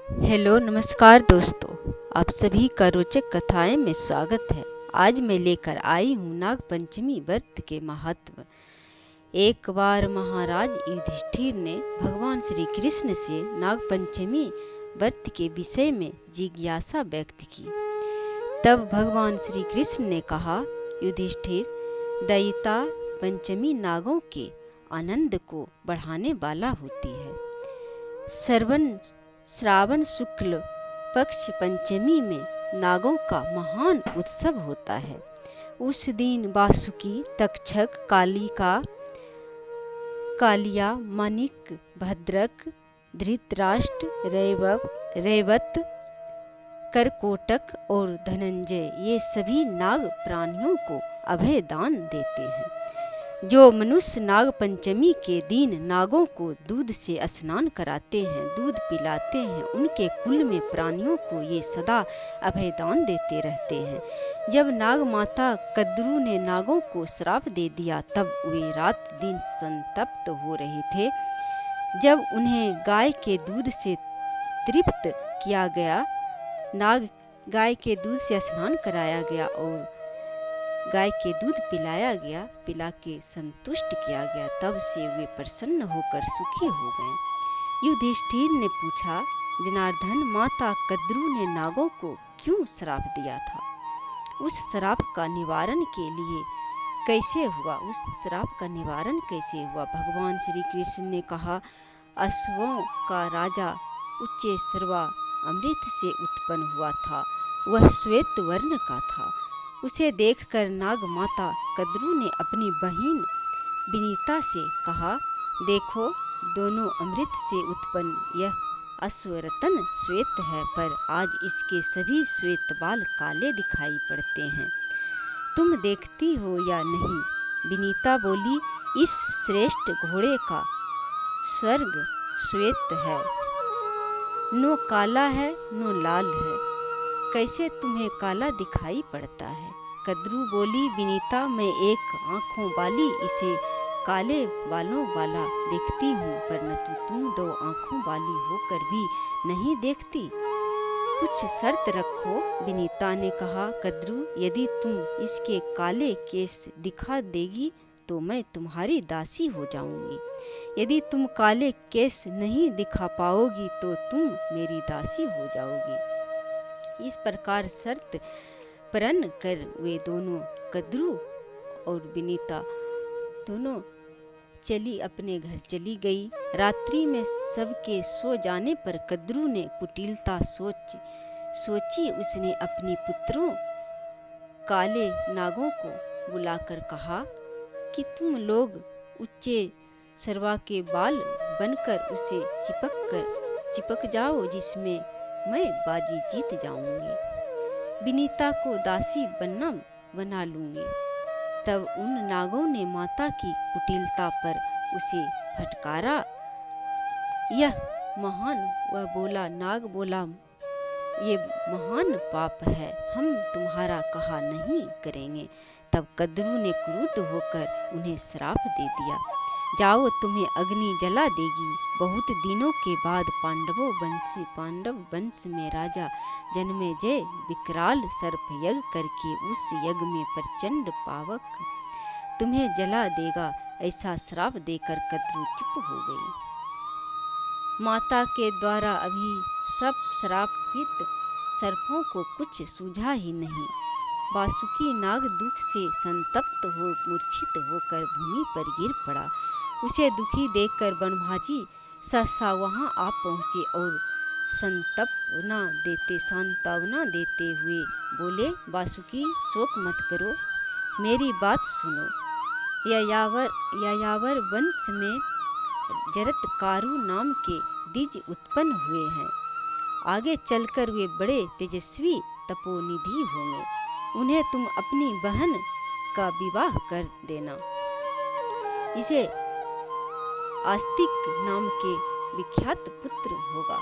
Hello नमस्कार दोस्तों, आप सभी का रोचक कथाएं में स्वागत है। आज मैं लेकर आई हूँ नाग पंचमी व्रत के महत्व। एक बार महाराज युधिष्ठिर ने भगवान श्री कृष्ण से नाग पंचमी व्रत के विषय में जिज्ञासा व्यक्त की। तब भगवान श्री कृष्ण ने कहा, युधिष्ठिर, दैता पंचमी नागों के आनंद को बढ़ाने वाला होती है। श्रावण शुक्ल पक्ष पंचमी में नागों का महान उत्सव होता है। उस दिन वासुकी, तक्षक, कालिया, मानिक, भद्रक, धृतराष्ट्र, रैवत, करकोटक और धनंजय ये सभी नाग प्राणियों को अभय दान देते हैं। जो मनुष्य नाग पंचमी के दिन नागों को दूध से स्नान कराते हैं, दूध पिलाते हैं, उनके कुल में प्राणियों को ये सदा अभयदान देते रहते हैं। जब नाग माता कद्रू ने नागों को श्राप दे दिया, तब वे रात दिन संतप्त हो रहे थे। जब उन्हें गाय के दूध से तृप्त किया गया, गाय के दूध से स्नान कराया गया और गाय के दूध पिलाया गया, पिला के संतुष्ट किया गया, तब से वे प्रसन्न होकर सुखी हो गए। युधिष्ठिर ने पूछा, जनार्दन, माता कद्रू ने नागों को क्यों श्राप दिया था? उस श्राप का निवारण के लिए कैसे हुआ? उस श्राप का निवारण कैसे हुआ? भगवान श्री कृष्ण ने कहा, अश्वों का राजा उच्चैश्रवा अमृत से उत्पन्न हुआ था। वह श्वेत वर्ण का था। उसे देखकर नाग माता कद्रू ने अपनी बहन विनीता से कहा, देखो, दोनों अमृत से उत्पन्न यह अश्वरतन श्वेत है, पर आज इसके सभी श्वेत बाल काले दिखाई पड़ते हैं। तुम देखती हो या नहीं? विनीता बोली, इस श्रेष्ठ घोड़े का स्वर्ग श्वेत है, नो काला है नो लाल है, कैसे तुम्हें काला दिखाई पड़ता है? कद्रू बोली, विनीता, मैं एक आँखों वाली इसे काले बालों वाला देखती हूँ, परंतु तुम दो आँखों वाली होकर भी नहीं देखती। कुछ शर्त रखो। विनीता ने कहा, कद्रू, यदि तुम इसके काले केस दिखा देगी तो मैं तुम्हारी दासी हो जाऊंगी। यदि तुम काले केस नहीं दिखा पाओगी तो तुम मेरी दासी हो जाओगी। इस प्रकार शर्त प्रण कर वे दोनों, कद्रू और विनीता, दोनों अपने घर चली गई। रात्रि में सबके सो जाने पर कद्रू ने कुटिलता सोची। उसने अपनी पुत्रों काले नागों को बुलाकर कहा कि तुम लोग उच्चे सरवा के बाल बनकर उसे चिपक जाओ, जिसमें मैं बाजी जीत जाऊंगी। विनीता को दासी बना लूंगी। तब उन नागों ने माता की कुटिलता पर उसे फटकारा। नाग बोला, ये महान पाप है, हम तुम्हारा कहा नहीं करेंगे। तब कद्रू ने क्रुद्ध होकर उन्हें श्राप दे दिया, जाओ, तुम्हें अग्नि जला देगी। बहुत दिनों के बाद पांडव वंश में राजा जन्मेजय विकराल सर्प यज्ञ करके उस यज्ञ में प्रचंड पावक तुम्हें जला देगा, ऐसा श्राप देकर कद्रू चुप हो गई। माता के द्वारा अभी सब श्रापित सर्पों को कुछ सूझा ही नहीं। वासुकी नाग दुख से संतप्त हो मूर्छित होकर भूमि पर गिर पड़ा। उसे दुखी देखकर बनभाजी सहसा वहां आ पहुंचे और सांत्वना देते हुए बोले, वासुकी, शोक मत करो, मेरी बात सुनो। यायावर वंश में जरत्कारु नाम के द्विज उत्पन्न हुए हैं। आगे चलकर वे बड़े तेजस्वी तपोनिधि होंगे। उन्हें तुम अपनी बहन का विवाह कर देना। इसे आस्तिक नाम के विख्यात पुत्र होगा।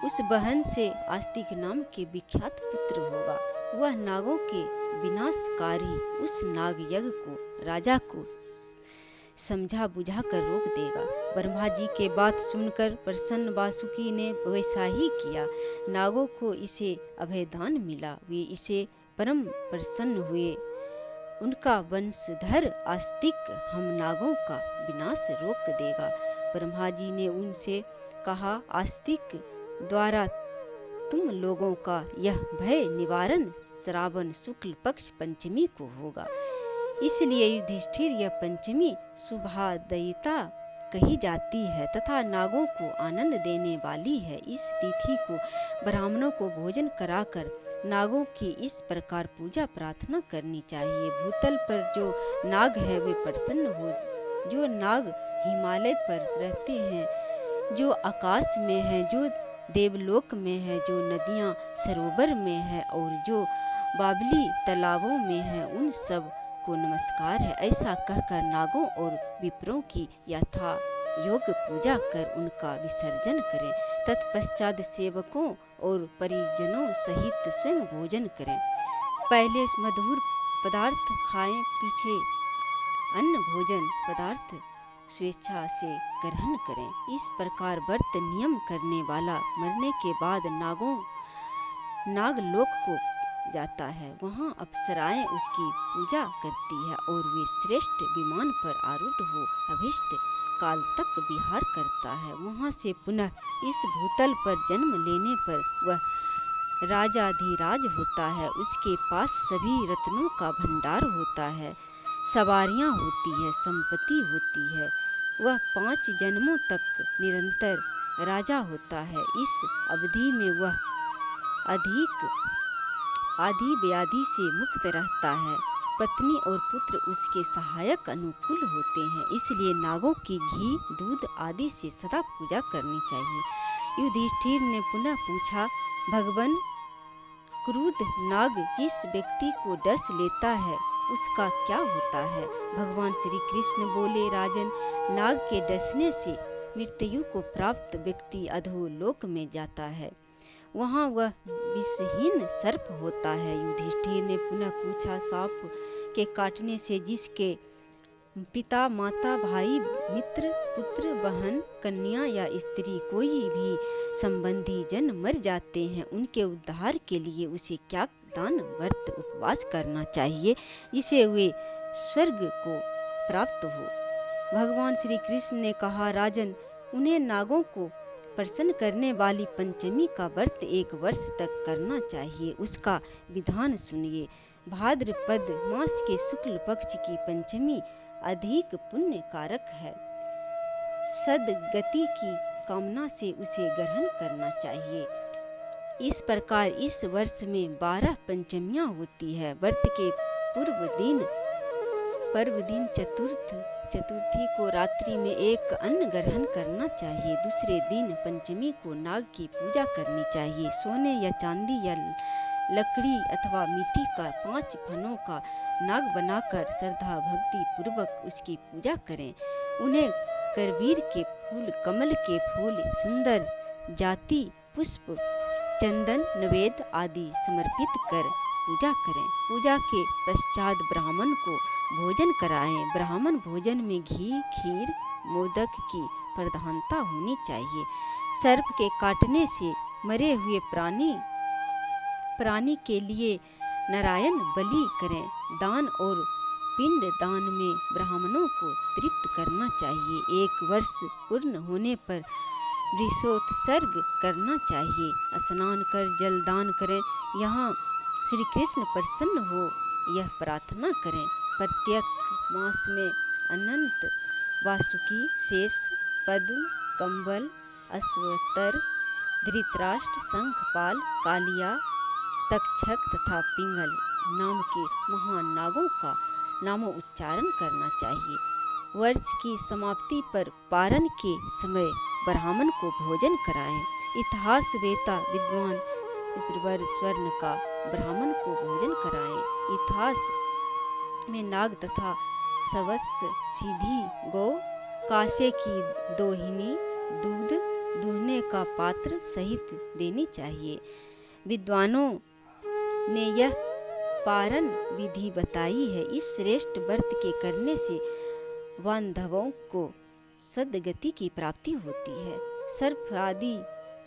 उस बहन से आस्तिक नाम के विख्यात पुत्र होगा। वह नागों के विनाशकारी उस नाग यज्ञ को राजा को समझा बुझा कर रोक देगा। ब्रह्मा जी के बात सुनकर प्रसन्न वासुकी ने वैसा ही किया। नागों को इसे अभयदान मिला, वे इसे परम प्रसन्न हुए। उनका वंशधर आस्तिक हम नागों का विनाश रोक देगा। ब्रह्मा जी ने उनसे कहा, आस्तिक द्वारा तुम लोगों का यह भय निवारण श्रावण शुक्ल पक्ष पंचमी को होगा। इसलिए युधिष्ठिर यह पंचमी शुभादयिता कही जाती है तथा नागों को आनंद देने वाली है। इस तिथि को ब्राह्मणों को भोजन कराकर नागों की इस प्रकार पूजा प्रार्थना करनी चाहिए। भूतल पर जो नाग है वे प्रसन्न हो। जो नाग हिमालय पर रहते हैं, जो आकाश में है, जो देवलोक में है, जो नदियाँ सरोवर में है और जो बावली तालाबों में है, उन सब को नमस्कार है। ऐसा कहकर नागों और विप्रों की यथा योग पूजा कर उनका विसर्जन करें। तत्पश्चात सेवकों और परिजनों सहित स्वयं भोजन करें। पहले मधुर पदार्थ खाएं, पीछे अन्न भोजन पदार्थ स्वेच्छा से ग्रहण करें। इस प्रकार व्रत नियम करने वाला मरने के बाद नागलोक को जाता है। वहाँ अप्सराएं उसकी पूजा करती है और वे श्रेष्ठ विमान पर आरूढ़ हो अभिष्ट काल तक विहार करता है। वहाँ से पुनः इस भूतल पर जन्म लेने पर वह राजाधिराज होता है। उसके पास सभी रत्नों का भंडार होता है, सवारियाँ होती है, संपत्ति होती है। वह 5 जन्मों तक निरंतर राजा होता है। इस अवधि में वह अधिक आदि व्याधि से मुक्त रहता है। पत्नी और पुत्र उसके सहायक अनुकूल होते हैं। इसलिए नागों की घी, दूध आदि से सदा पूजा करनी चाहिए। युधिष्ठिर ने पुनः पूछा, भगवान, क्रुद्ध नाग जिस व्यक्ति को डस लेता है उसका क्या होता है? भगवान श्री कृष्ण बोले, राजन, नाग के डसने से मृत्यु को प्राप्त व्यक्ति अधोलोक में जाता है। वहाँ वह विषहीन सर्प होता है। युधिष्ठिर ने पुनः पूछा, सांप के काटने से जिसके पिता, माता, भाई, मित्र, पुत्र, बहन, कन्या या स्त्री कोई भी संबंधी जन मर जाते हैं, उनके उद्धार के लिए उसे क्या दान, व्रत, उपवास करना चाहिए जिसे वे स्वर्ग को प्राप्त हो? भगवान श्री कृष्ण ने कहा, राजन, उन्हें नागों को प्रसन्न करने वाली पंचमी का व्रत 1 वर्ष तक करना चाहिए। उसका विधान सुनिए। भाद्रपद मास के शुक्ल पक्ष की पंचमी अधिक पुण्य कारक है। सद्गति की कामना से उसे ग्रहण करना चाहिए। इस प्रकार इस वर्ष में 12 पंचमियां होती है। व्रत के पर्व दिन चतुर्थी को रात्रि में एक अन्न ग्रहण करना चाहिए। दूसरे दिन पंचमी को नाग की पूजा करनी चाहिए। सोने या चांदी या लकड़ी अथवा मिट्टी का 5 फनों का नाग बनाकर श्रद्धा भक्ति पूर्वक उसकी पूजा करें। उन्हें करवीर के फूल, कमल के फूल, सुंदर जाति पुष्प, चंदन, नवेद आदि समर्पित कर पूजा करें। पूजा के पश्चात ब्राह्मण को भोजन कराएं। ब्राह्मण भोजन में घी, खीर, मोदक की प्रधानता होनी चाहिए। सर्प के काटने से मरे हुए प्राणी के लिए नारायण बलि करें। दान और पिंड दान में ब्राह्मणों को तृप्त करना चाहिए। 1 वर्ष पूर्ण होने पर वृषोत्सर्ग करना चाहिए। स्नान कर जल दान करें। यहाँ श्री कृष्ण प्रसन्न हो यह प्रार्थना करें। प्रत्येक मास में अनंत, वासुकी, शेष, पद्म, कंबल, अश्वतर, धृतराष्ट्र, शंखपाल, कालिया, तक्षक तथा पिंगल नाम के महान नागों का नामों उच्चारण करना चाहिए। वर्ष की समाप्ति पर पारण के समय ब्राह्मण को भोजन कराएं। इतिहास वेता विद्वान विप्रवर स्वर्ण का ब्राह्मण को भोजन कराएं। इतिहास में नाग तथा सवत्स, सीधी गौ, कासे की दोहिनी, दूध दूहने का पात्र सहित देनी चाहिए। विद्वानों ने यह पारण विधि बताई है। इस श्रेष्ठ व्रत के करने से बांधवों को सद्गति की प्राप्ति होती है। सर्प आदि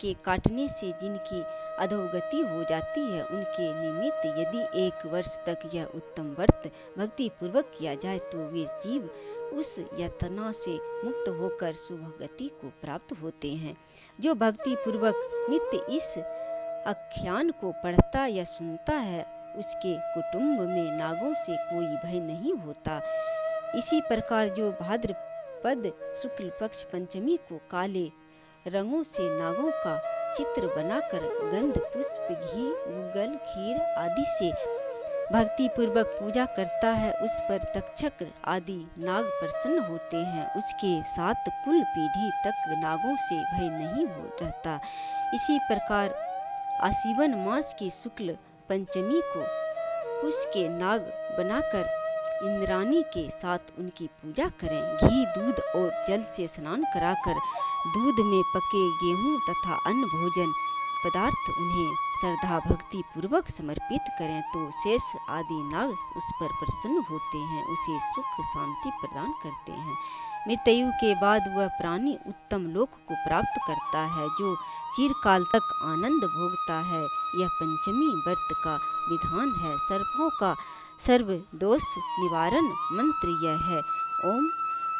के काटने से जिनकी अधोगति हो जाती है, उनके निमित्त यदि 1 वर्ष तक यह उत्तम व्रत भक्ति पूर्वक किया जाए तो वे जीव उस यातना से मुक्त होकर शुभ गति को प्राप्त होते हैं। जो भक्ति पूर्वक नित्य इस आख्यान को पढ़ता या सुनता है, उसके कुटुंब में नागों से कोई भय नहीं होता। इसी प्रकार जो भाद्रपद शुक्ल पक्ष पंचमी को काले रंगों से नागों का चित्र बनाकर गंध, पुष्प, घी, गुग्गल, खीर आदि से भक्ति पूर्वक पूजा करता है, उस पर तक्षक आदि नाग प्रसन्न होते हैं। उसके 7 कुल पीढ़ी तक नागों से भय नहीं हो रहता। इसी प्रकार आश्विन मास की शुक्ल पंचमी को उसके नाग बनाकर इंद्राणी के साथ उनकी पूजा करें। घी, दूध और जल से स्नान कराकर दूध में पके गेहूं तथा अन्य भोजन पदार्थ उन्हें श्रद्धा भक्ति पूर्वक समर्पित करें तो शेष आदि नाग उस पर प्रसन्न होते हैं, उसे सुख शांति प्रदान करते हैं। मृत्यु के बाद वह प्राणी उत्तम लोक को प्राप्त करता है, जो चिरकाल तक आनंद भोगता है। यह पंचमी व्रत का विधान है। सर्पों का सर्व दोष निवारण मंत्र यह है, ओम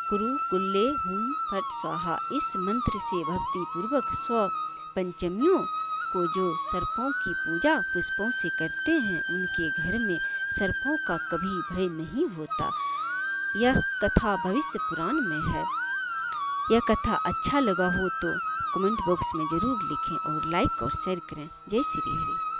कुरु कुल्ले हुम फट स्वाहा। इस मंत्र से भक्ति पूर्वक 100 पंचमियों को जो सर्पों की पूजा पुष्पों से करते हैं, उनके घर में सर्पों का कभी भय नहीं होता। यह कथा भविष्य पुराण में है। यह कथा अच्छा लगा हो तो कमेंट बॉक्स में ज़रूर लिखें और लाइक और शेयर करें। जय श्री हरि।